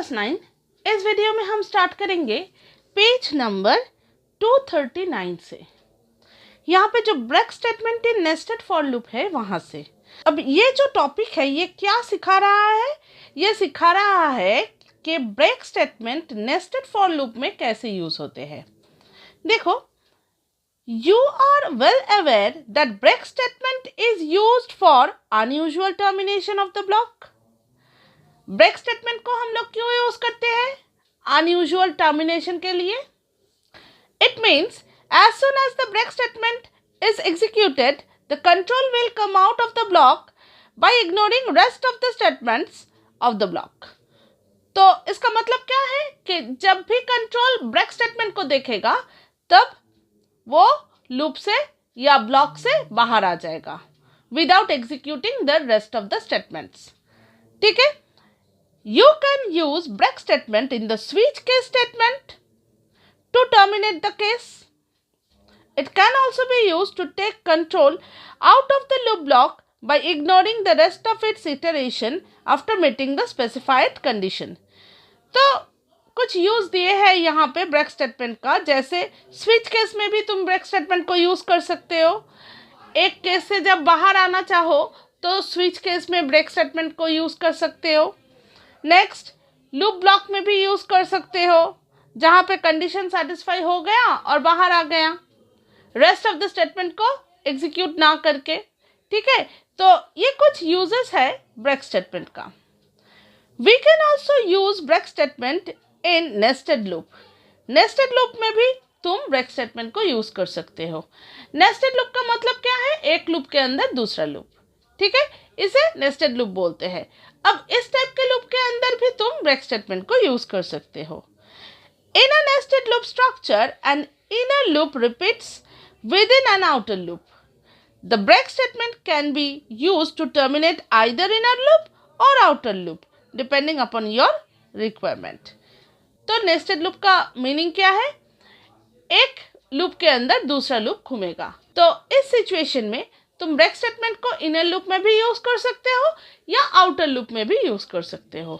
Class 9। इस video में हम स्टार्ट करेंगे पेज नंबर 239 से। यहाँ पे जो break statement in nested for loop है वहाँ से। अब ये जो टॉपिक है ये क्या सिखा रहा है? ये सिखा रहा है कि break statement nested for loop में कैसे यूज होते हैं। देखो, you are well aware that break statement is used for unusual termination of the block. Break statement को हम लोग क्यों यूज करते हैं? अनयूजुअल टर्मिनेशन के लिए। It means as soon as the break statement is executed, the control will come out of the block by ignoring rest of the statements of the block. तो इसका मतलब क्या है कि जब भी कंट्रोल ब्रेक स्टेटमेंट को देखेगा तब वो लूप से या ब्लॉक से बाहर आ जाएगा without executing the rest of the statements. ठीक है, you can use break statement in the switch case statement to terminate the case. It can also be used to take control out of the loop block by ignoring the rest of its iteration after meeting the specified condition. तो कुछ use दिए हैं यहाँ पे break statement का। जैसे switch case में भी तुम ब्रेक स्टेटमेंट को यूज कर सकते हो। एक केस से जब बाहर आना चाहो तो स्विच केस में ब्रेक स्टेटमेंट को यूज कर सकते हो। नेक्स्ट, लूप ब्लॉक में भी यूज कर सकते हो जहाँ पे कंडीशन सेटिस्फाई हो गया और बाहर आ गया रेस्ट ऑफ द स्टेटमेंट को एग्जीक्यूट ना करके। ठीक है, तो ये कुछ यूजेस है ब्रेक स्टेटमेंट का। We can also use break statement in nested loop. Nested loop में भी तुम ब्रेक स्टेटमेंट को यूज कर सकते हो। नेस्टेड लूप का मतलब क्या है? एक लूप के अंदर दूसरा लूप। ठीक है, इसे नेस्टेड लूप बोलते हैं। अब इस टाइप के लूप के अंदर भी तुम ब्रेक स्टेटमेंट को यूज कर सकते हो। In a nested loop structure an inner loop repeats within an outer loop. The break statement can be used to terminate either inner loop or outer loop depending upon your requirement. तो nested loop का meaning क्या है? एक loop के अंदर दूसरा loop घूमेगा। तो इस सिचुएशन में तुम ब्रेक स्टेटमेंट को इनर लूप में भी यूज कर सकते हो या आउटर लूप में भी यूज कर सकते हो।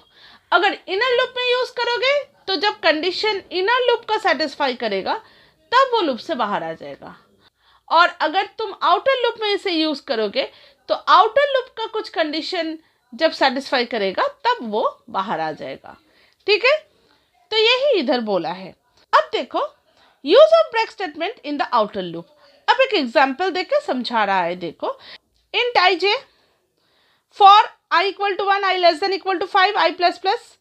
अगर इनर लूप में यूज करोगे तो जब कंडीशन इनर लूप का सेटिस्फाई करेगा तब वो लूप से बाहर आ जाएगा, और अगर तुम आउटर लूप में इसे यूज करोगे तो आउटर लूप का कुछ कंडीशन जब सेटिस्फाई करेगा तब वो बाहर आ जाएगा। ठीक है, तो यही इधर बोला है। अब देखो, use of break statement in the outer loop. अब एक एग्जाम्पल देके समझा रहा है। देखो, int ij for i equal to 1 i less than equal to 5 i plus plus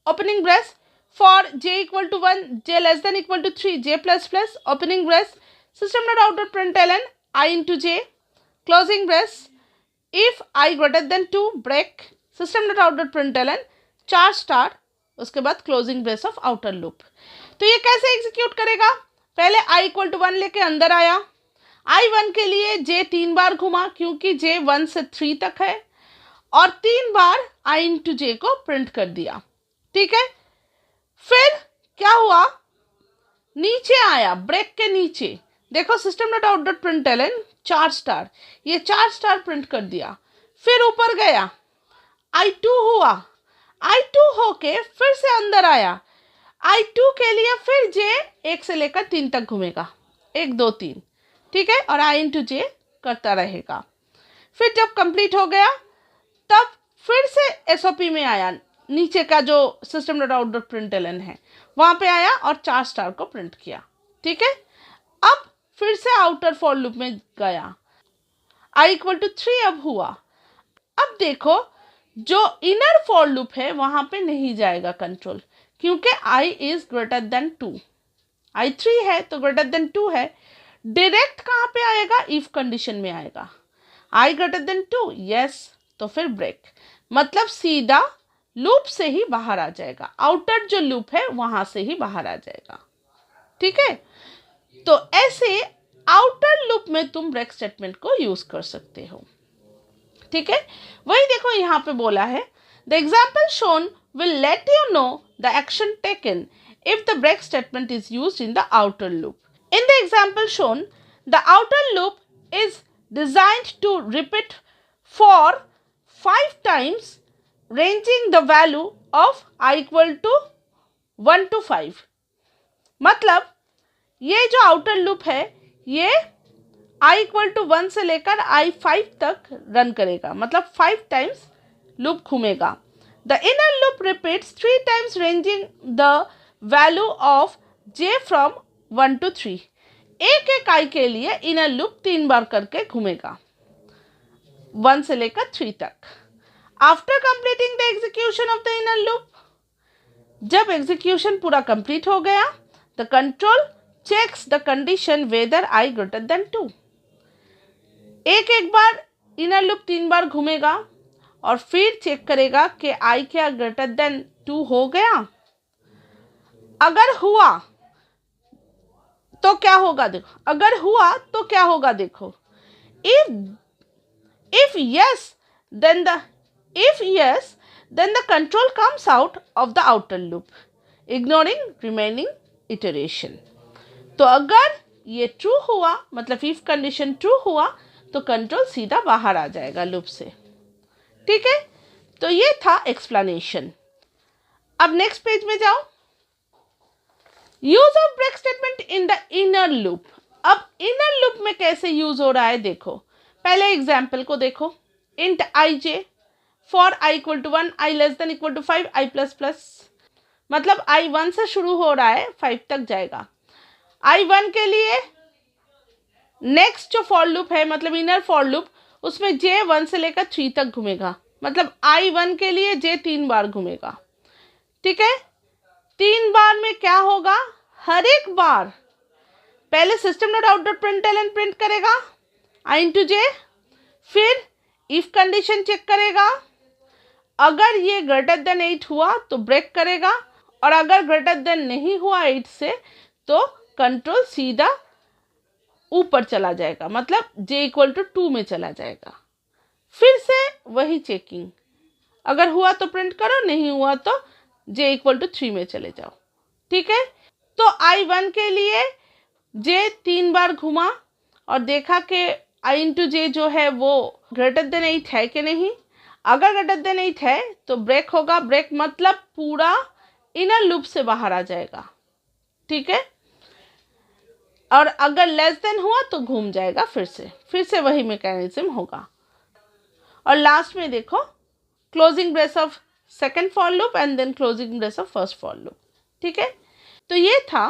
opening brace, for j equal to 1 j less than equal to 3 j plus plus opening brace, system dot out dot println i into j closing brace, if i greater than 2 break system dot out dot println चार star, उसके बाद closing brace of outer loop. तो ये कैसे execute करेगा? पहले i equal to 1 लेके अंदर आया, i1 के लिए j 3 बार घुमा क्योंकि j 1 से 3 तक है, और 3 बार i इंटू j को प्रिंट कर दिया। ठीक है, फिर क्या हुआ? नीचे आया, ब्रेक के नीचे देखो system dot out dot println 4 star, ये 4 स्टार प्रिंट कर दिया। फिर ऊपर गया, i2 हुआ, i2 होके फिर से अंदर आया, i2 के लिए फिर j 1 से लेकर 3 तक घूमेगा, 1 2 3। ठीक है, और i इंटू j करता रहेगा। फिर जब कंप्लीट हो गया तब फिर से एसओपी में आया, नीचे का जो system dot out dot println है वहाँ पे आया और 4 स्टार को प्रिंट किया। ठीक है, अब फिर से आउटर फॉर लूप में गया, i इक्वल टू 3 अब हुआ। अब देखो, जो इनर फॉर लूप है वहाँ पे नहीं जाएगा कंट्रोल क्योंकि i is greater than 2, i 3 है तो ग्रेटर देन 2 है। डायरेक्ट कहाँ पे आएगा? इफ कंडीशन में आएगा, i ग्रेटर देन 2 यस, तो फिर ब्रेक, मतलब सीधा लूप से ही बाहर आ जाएगा, आउटर जो लूप है वहां से ही बाहर आ जाएगा। ठीक है, तो ऐसे आउटर लूप में तुम ब्रेक स्टेटमेंट को यूज कर सकते हो। ठीक है, वही देखो यहाँ पे बोला है, the example shown will let you know the action taken if the break statement is used in the outer loop. In the example shown, the outer loop is designed to repeat for 5 times, ranging the value of I equal to 1 to 5। मतलब ये जो outer loop है ये आई equal to 1 से लेकर आई 5 तक run करेगा, मतलब 5 टाइम्स लूप घूमेगा। The inner loop repeats 3 times ranging the value of J from 1 to 3। एक एक आई के लिए इनर लूप 3 बार करके घूमेगा 1 से लेकर 3 तक। After completing the execution of the inner loop, जब एग्जीक्यूशन पूरा कंप्लीट हो गया, the control checks the condition whether I greater than 2। एक एक बार इनर लूप 3 बार घूमेगा और फिर चेक करेगा कि आई क्या ग्रेटर देन 2 हो गया। अगर हुआ तो क्या होगा देखो, अगर हुआ तो क्या होगा देखो, if yes then the control comes out of the outer loop ignoring remaining iteration। तो अगर ये ट्रू हुआ, मतलब इफ कंडीशन ट्रू हुआ, तो कंट्रोल सीधा बाहर आ जाएगा लूप से। ठीक है, तो ये था एक्सप्लेनेशन। अब नेक्स्ट पेज में जाओ। Use of break statement in the inner loop. अब इनर लूप में कैसे यूज हो रहा है देखो। पहले एग्जाम्पल को देखो। Int I J for I equal to 1, I less than equal to 5, I plus plus, मतलब आई 1 से शुरू हो रहा है 5 तक जाएगा। आई 1 के लिए नेक्स्ट जो फॉर लूप है, मतलब इनर फॉर लूप, उसमें जे 1 से लेकर 3 तक घूमेगा, मतलब आई 1 के लिए जे 3 बार घूमेगा। ठीक है, 3 बार में क्या होगा, हर एक बार पहले system dot out dot println print करेगा आई इंटू जे, फिर इफ कंडीशन चेक करेगा, अगर ये ग्रेटर देन 8 हुआ तो ब्रेक करेगा, और अगर ग्रेटर देन नहीं हुआ 8 से तो कंट्रोल सीधा ऊपर चला जाएगा, मतलब जे इक्वल टू 2 में चला जाएगा। फिर से वही चेकिंग, अगर हुआ तो प्रिंट करो, नहीं हुआ तो जे इक्वल टू 3 में चले जाओ। ठीक है, तो आई 1 के लिए जे 3 बार घुमा और देखा कि आई इंटू जे जो है वो ग्रेटर देन 8 है कि नहीं। अगर ग्रेटर देन 8 है तो ब्रेक होगा, ब्रेक मतलब पूरा इनर लूप से बाहर आ जाएगा। ठीक है, और अगर लेस देन हुआ तो घूम जाएगा, फिर से वही मैकेनिज्म होगा। और लास्ट में देखो, closing brace of second for loop and then closing brace of first for loop. ठीक है, तो ये था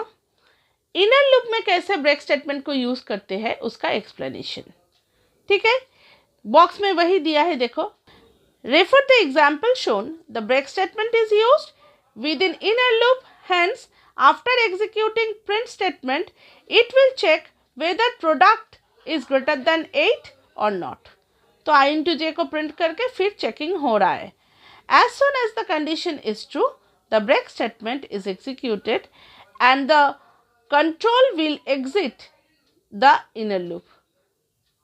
इनर लूप में कैसे ब्रेक स्टेटमेंट को यूज करते हैं उसका एक्सप्लेनेशन। ठीक है, बॉक्स में वही दिया है देखो। Refer the example shown, the break statement is used with in inner loop, hence after executing print statement it will check whether product is greater than 8 or not। तो i into j को print करके फिर checking हो रहा है। as soon as the condition is true the break statement is executed and the control will exit the inner loop।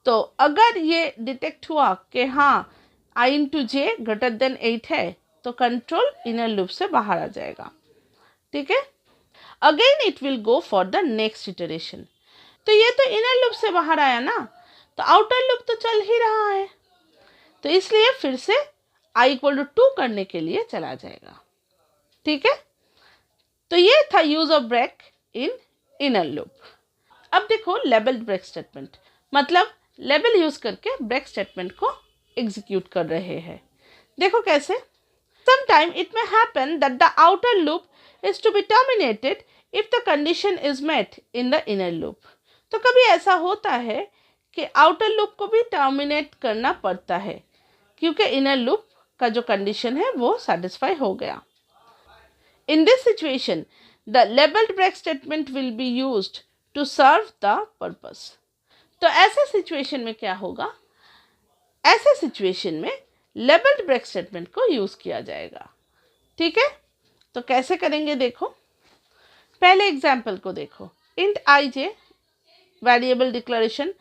तो अगर ये डिटेक्ट हुआ कि हाँ i into j greater than 8 है तो कंट्रोल इनर लूप से बाहर आ जाएगा। ठीक है, again it will go for the next iteration. तो ये तो इनर लूप से बाहर आया ना, तो आउटर लूप तो चल ही रहा है, तो इसलिए फिर से i इक्वल टू 2 करने के लिए चला जाएगा। ठीक है, तो ये था use of break in inner loop. अब देखो लेबल्ड ब्रेक स्टेटमेंट, मतलब लेबल यूज करके ब्रेक स्टेटमेंट को एग्जीक्यूट कर रहे हैं। देखो कैसे। Sometime it may happen that the outer loop is to be terminated if the condition is met in the inner loop। तो कभी ऐसा होता है कि आउटर लूप को भी टर्मिनेट करना पड़ता है क्योंकि इनर लूप का जो कंडीशन है वो सेटिस्फाई हो गया। In this situation, the labeled break statement will be used to serve the purpose। तो ऐसे सिचुएशन में क्या होगा, ऐसे सिचुएशन में लेबल्ड ब्रेक स्टेटमेंट को यूज किया जाएगा। ठीक है, तो कैसे करेंगे देखो। पहले एग्जाम्पल को देखो। इंट आई जे वेरिएबल डिक्लेरेशन,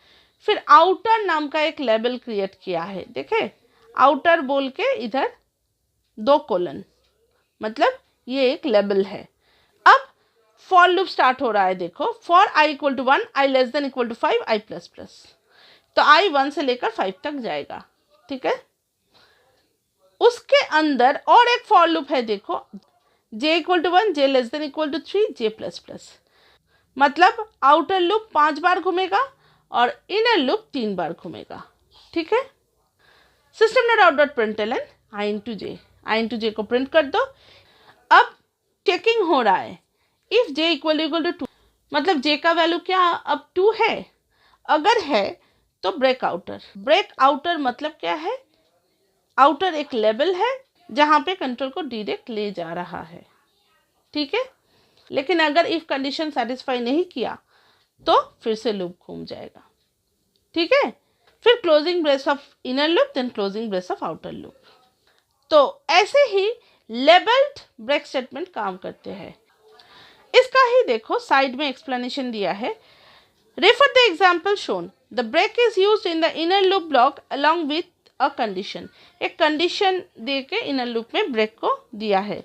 फिर आउटर नाम का एक लेबल क्रिएट किया है। देखे, आउटर बोल के इधर 2 कोलन, मतलब ये एक लेबल है। अब फॉर लूप स्टार्ट हो रहा है। देखो, for I equal to 1, I less than equal to 5, I plus plus, तो आई 1 से लेकर 5 तक जाएगा। ठीक है, उसके अंदर और एक फॉर लूप है, देखो j equal to 1, j less than equal to 3, j plus plus. मतलब आउटर लूप 5 बार घूमेगा और इनर लूप 3 बार घूमेगा। ठीक है। System dot out dot println i into j को प्रिंट कर दो। अब चेकिंग हो रहा है, इफ j इक्वल टू 2, मतलब j का वैल्यू क्या अब 2 है, अगर है तो ब्रेक आउटर मतलब क्या है, आउटर एक लेवल है जहां पे कंट्रोल को डायरेक्ट ले जा रहा है। ठीक है। लेकिन अगर इफ कंडीशन सेटिस्फाई नहीं किया तो फिर से लूप घूम जाएगा। ठीक है। फिर closing brace of inner loop, then closing brace of outer loop. तो ऐसे ही लेबल्ड ब्रेक स्टेटमेंट काम करते हैं। इसका ही देखो साइड में एक्सप्लेनेशन दिया है। Refer the example shown, the break is used in the inner loop block along with a condition. एक कंडीशन दे के इनर लूप में ब्रेक को दिया है।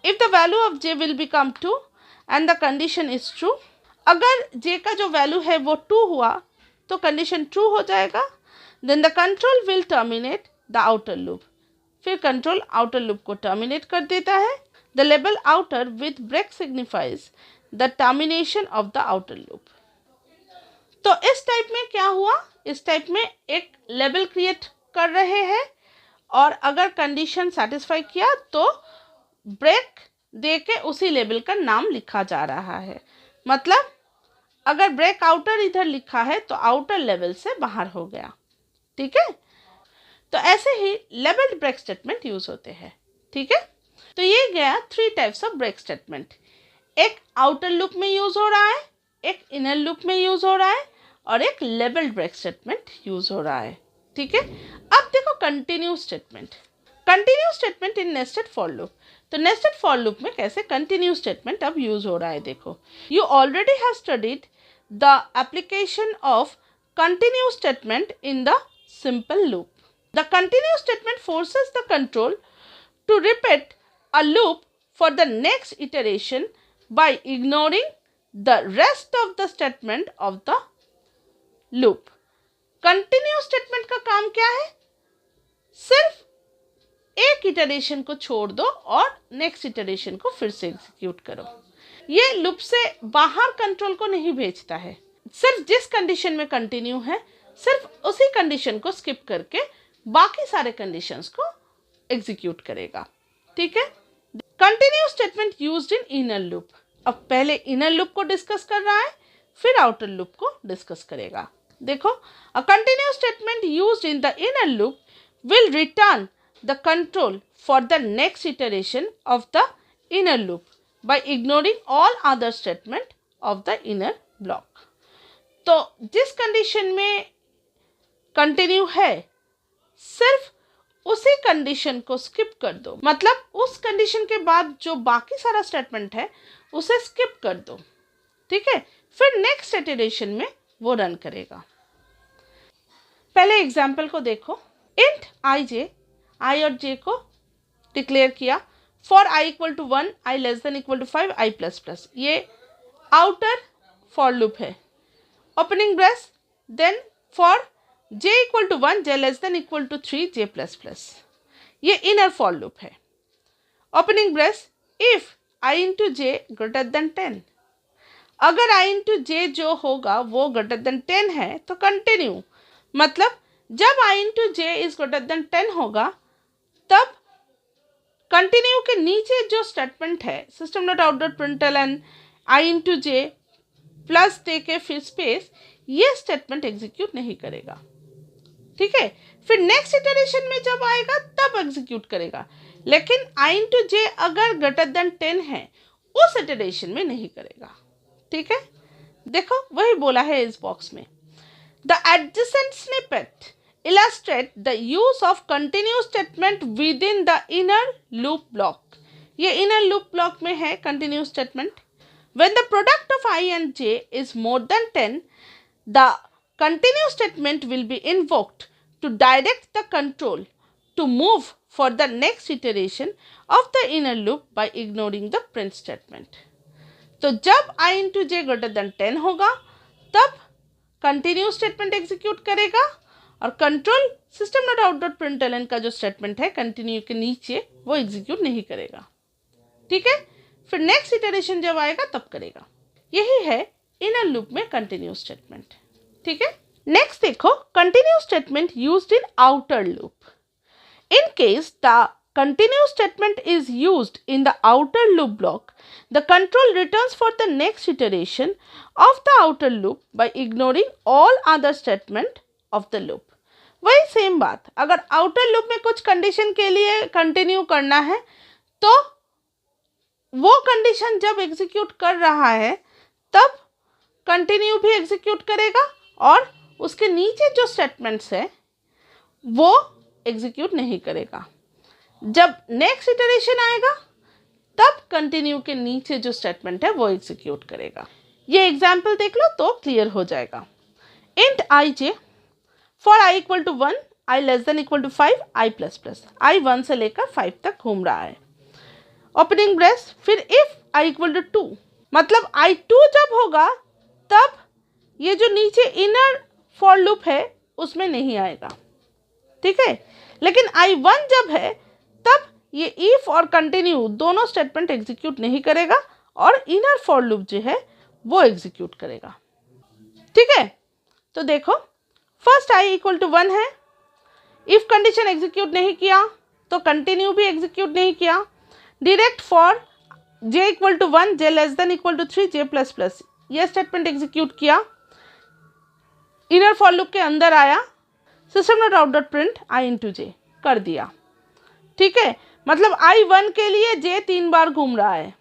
If the value of j will become 2 and the condition is true, अगर j का जो वैल्यू है वो 2 हुआ तो कंडीशन ट्रू हो जाएगा। Then the control will terminate the outer loop, फिर कंट्रोल आउटर लूप को टर्मिनेट कर देता है। The label outer with break signifies the termination of the outer loop. तो इस टाइप में क्या हुआ, इस टाइप में एक लेबल क्रिएट कर रहे हैं और अगर कंडीशन सेटिस्फाई किया तो ब्रेक दे के उसी लेबल का नाम लिखा जा रहा है। मतलब अगर ब्रेक आउटर इधर लिखा है तो आउटर लेवल से बाहर हो गया। ठीक है। तो ऐसे ही लेबल्ड ब्रेक स्टेटमेंट यूज होते हैं। ठीक है। तो ये गया 3 टाइप्स ऑफ ब्रेक स्टेटमेंट। एक आउटर लूप में यूज हो रहा है, एक इनर लूप में यूज हो रहा है और एक लेबल्ड ब्रेक स्टेटमेंट यूज हो रहा है। ठीक है। अब देखो continuous statement in nested for loop. तो नेस्टेड फॉर लूप में कैसे कंटिन्यू स्टेटमेंट अब यूज हो रहा है देखो। You already have studied the application of continue statement in the simple loop. The continue statement forces the control to repeat a loop for the next iteration by ignoring the rest of the statement of the loop. Continue statement का काम क्या है, सिर्फ एक iteration को छोड़ दो और नेक्स्ट इटरेशन को फिर से एग्जीक्यूट करो। ये लूप से बाहर कंट्रोल को नहीं भेजता है, सिर्फ जिस कंडीशन में कंटिन्यू है सिर्फ उसी कंडीशन को स्किप करके बाकी सारे कंडीशंस को एग्जीक्यूट करेगा। ठीक है। Continue statement used in inner loop. अब पहले इनर लूप को डिस्कस कर रहा है, फिर आउटर लूप को डिस्कस करेगा। देखो, अ continue statement used in the inner loop will return the control for the next iteration of the inner loop by ignoring all other statement of the inner block। तो जिस condition में continue है सिर्फ उसी condition को skip कर दो, मतलब उस कंडीशन के बाद जो बाकी सारा स्टेटमेंट है उसे स्किप कर दो। ठीक है। फिर नेक्स्ट इटरेशन में वो रन करेगा। पहले एग्जाम्पल को देखो। इंट आई और जे को डिक्लेयर किया for I equal to 1, I less than equal to 5, I plus plus. ये आउटर फॉर लूप है। Opening brace, then for J equal to 1, J less than equal to 3, J plus plus. ये inner for loop है। Opening brace, if I into J greater than 10, अगर आई into जे जो होगा वो greater than 10 है तो continue, मतलब जब i into j is greater than 10 होगा तब कंटिन्यू के नीचे जो स्टेटमेंट है system dot out dot println i into j plus दे के फिर स्पेस, ये स्टेटमेंट एग्जीक्यूट नहीं करेगा। ठीक है। फिर नेक्स्ट इटरेशन में जब आएगा तब एग्जीक्यूट करेगा, लेकिन आई इंटू जे अगर ग्रेटर देन 10 है उस इटरेशन में नहीं करेगा। ठीक है। देखो वही बोला है इस बॉक्स में। The adjacent snippet illustrate the use of continuous statement within the inner loop block। ये inner loop block में है continuous statement। When the product of I and j is more than 10, the continuous statement will be invoked to direct the control to move for the next iteration of the inner loop by ignoring the print statement। तो जब I into j greater than 10 होगा तब continuous statement execute करेगा और control system dot out dot println का जो statement है continue के नीचे वो एग्जीक्यूट नहीं करेगा। ठीक है, फिर नेक्स्ट इटरेशन जब आएगा तब करेगा। यही है इनर लूप में कंटिन्यू स्टेटमेंट। ठीक है, नेक्स्ट देखो continue statement used in outer loop. In case the continue statement is used in the outer loop block, the control returns for the next iteration of the outer loop by ignoring all other statement of the loop. वही same बात, अगर outer loop में कुछ condition के लिए continue करना है तो वो कंडीशन जब एग्जीक्यूट कर रहा है तब कंटिन्यू भी एग्जीक्यूट करेगा और उसके नीचे जो स्टेटमेंट्स है वो एग्जीक्यूट नहीं करेगा। जब नेक्स्ट इटरेशन आएगा तब कंटिन्यू के नीचे जो स्टेटमेंट है वो एग्जीक्यूट करेगा। ये एग्जाम्पल देख लो तो क्लियर हो जाएगा। Int I J for I equal to 1, I less than equal to 5, I plus plus, i 1 से लेकर 5 तक घूम रहा है। ओपनिंग ब्रेस, फिर इफ आई इक्वल टू 2, मतलब आई 2 जब होगा तब ये जो नीचे इनर फॉर लूप है उसमें नहीं आएगा। ठीक है, लेकिन I1 जब है तब ये इफ और कंटिन्यू दोनों स्टेटमेंट एग्जीक्यूट नहीं करेगा और इनर फॉर लूप जो है वो एग्जीक्यूट करेगा। ठीक है, तो देखो फर्स्ट I इक्वल टू 1 है, इफ कंडीशन एग्जीक्यूट नहीं किया तो कंटिन्यू भी एग्जीक्यूट नहीं किया। Direct for j equal to 1, j less than equal to 3, j plus plus, ये स्टेटमेंट एग्जीक्यूट किया, इनर फॉर लूप के अंदर आया, system dot out dot print i into j कर दिया। ठीक है, मतलब I1 के लिए j 3 बार घूम रहा है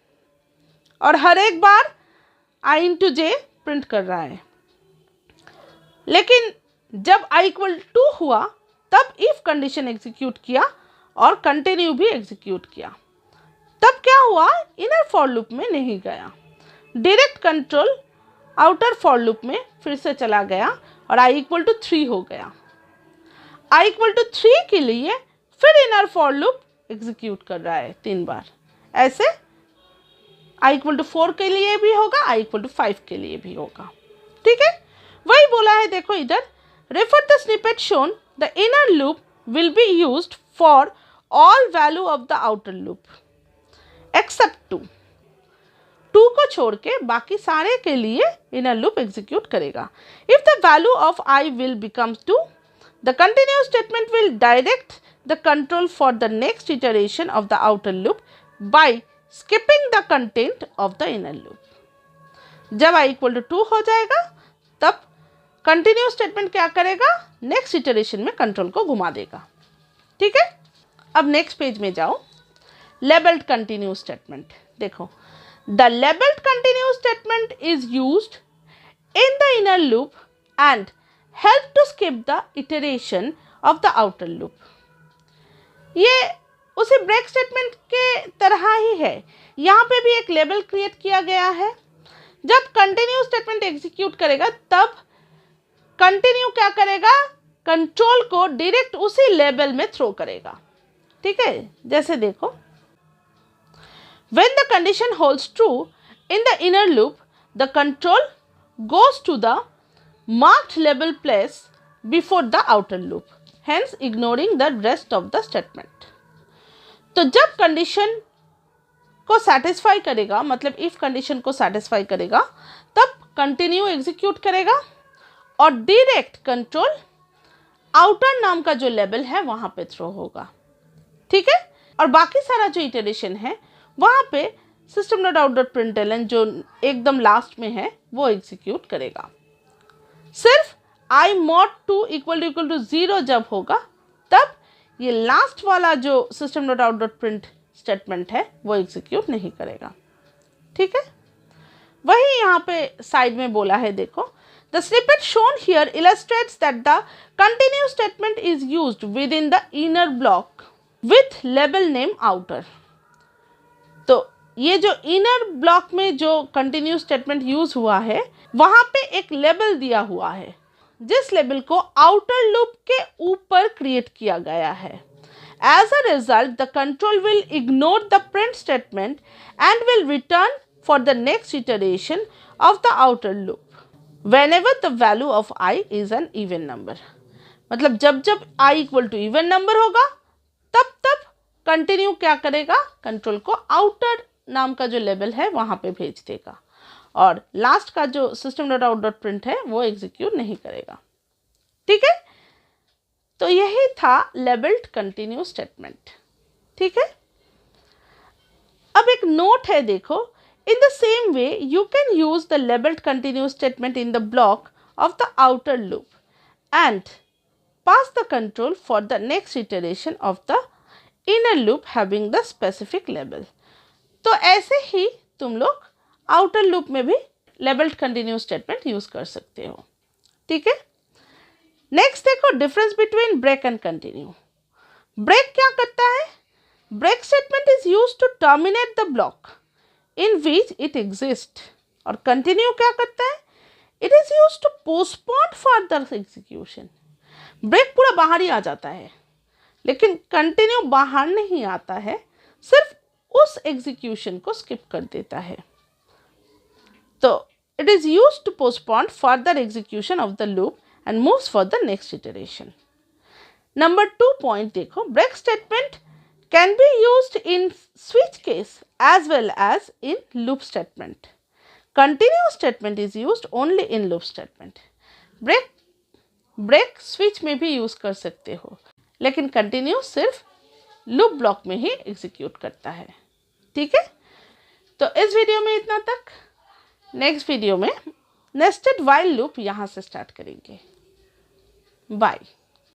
और हर एक बार आई इंटू जे प्रिंट कर रहा है। लेकिन जब I इक्वल 2 हुआ तब इफ कंडीशन एग्जीक्यूट किया और कंटिन्यू भी एग्जीक्यूट किया, तब क्या हुआ, इनर फॉर लूप में नहीं गया, direct control outer for loop में फिर से चला गया और I इक्वल टू 3 हो गया। I इक्वल टू 3 के लिए फिर इनर फॉर लूप एग्जीक्यूट कर रहा है 3 बार। ऐसे I इक्वल टू 4 के लिए भी होगा, I इक्वल टू 5 के लिए भी होगा। ठीक है, वही बोला है देखो इधर, refer the snippet shown the inner loop will be used for all value of the outer loop except 2 को छोड़ के बाकी सारे के लिए इनर लूप एग्जीक्यूट करेगा। If the value of I will becomes 2, the continuous statement will direct the control for the next iteration of the outer loop by skipping the content of the inner loop. जब I equal to 2 हो जाएगा तब continue statement क्या करेगा, next iteration में control को घुमा देगा। ठीक है, अब नेक्स्ट पेज में जाओ, लेबल्ड कंटिन्यू स्टेटमेंट देखो, the labelled continue statement is used in the inner loop and help to skip the iteration of the outer loop. ये उसी ब्रेक स्टेटमेंट के तरह ही है, यहाँ पे भी एक लेबल क्रिएट किया गया है। जब कंटिन्यू स्टेटमेंट एग्जीक्यूट करेगा तब कंटिन्यू क्या करेगा, कंट्रोल को डायरेक्ट उसी लेबल में थ्रो करेगा। ठीक है, जैसे देखो, when the condition holds true in the inner loop, the control goes to the marked label place before the outer loop, hence ignoring the rest of the statement. तो जब condition को satisfy करेगा, मतलब इफ कंडीशन को satisfy करेगा तब continue execute करेगा और डायरेक्ट कंट्रोल आउटर नाम का जो लेबल है वहां पे थ्रो होगा। ठीक है, और बाकी सारा जो इटरेशन है वहां पे system dot out dot println जो एकदम लास्ट में है वो एग्जीक्यूट करेगा। सिर्फ I mod 2 इक्वल टू 0 जब होगा तब ये लास्ट वाला जो system dot out dot print statement है वो एग्जीक्यूट नहीं करेगा। ठीक है, वही यहाँ पे साइड में बोला है देखो, the snippet shown here illustrates that the continue statement is used with in the inner block with label name outer. तो ये जो इनर ब्लॉक में जो कंटिन्यू स्टेटमेंट यूज हुआ है वहां पे एक लेबल दिया हुआ है जिस लेबल को आउटर लूप के ऊपर क्रिएट किया गया है। As a result the control will ignore the print statement and will return for the next iteration of the outer loop whenever the value of I is an even number. मतलब जब जब i equal to even number होगा तब तब continue क्या करेगा, control को outer नाम का जो लेवल है वहाँ पे भेज देगा और लास्ट का जो system dot out dot print है वो एग्जीक्यूट नहीं करेगा। ठीक है, तो यही था लेबल्ड कंटिन्यू स्टेटमेंट। ठीक है, अब एक नोट है, देखो, in the same way you can use the labelled continue statement in the block of the outer loop and pass the control for the next iteration of the inner loop having the specific label। तो ऐसे ही तुम लोग outer loop में भी labelled continue statement use कर सकते हो। ठीक है, नेक्स्ट देखो difference between break and continue. Break क्या करता है, break statement is use to terminate the block in which it exist और कंटिन्यू क्या करता है, it is use to postpone further execution. Break पूरा बाहर ही आ जाता है लेकिन कंटिन्यू बाहर नहीं आता है, सिर्फ उस एग्जीक्यूशन को स्किप कर देता है। तो it is used to postpone further execution of the loop and moves for the next iteration. Number 2 point देखो, break statement can be used in switch case as well as in loop statement. Continue statement is used only in loop statement. Break switch में भी use कर सकते हो लेकिन continue सिर्फ loop block में ही execute करता है। ठीक है, तो इस वीडियो में इतना तक। नेक्स्ट वीडियो में नेस्टेड व्हाइल लूप यहाँ से स्टार्ट करेंगे। बाय।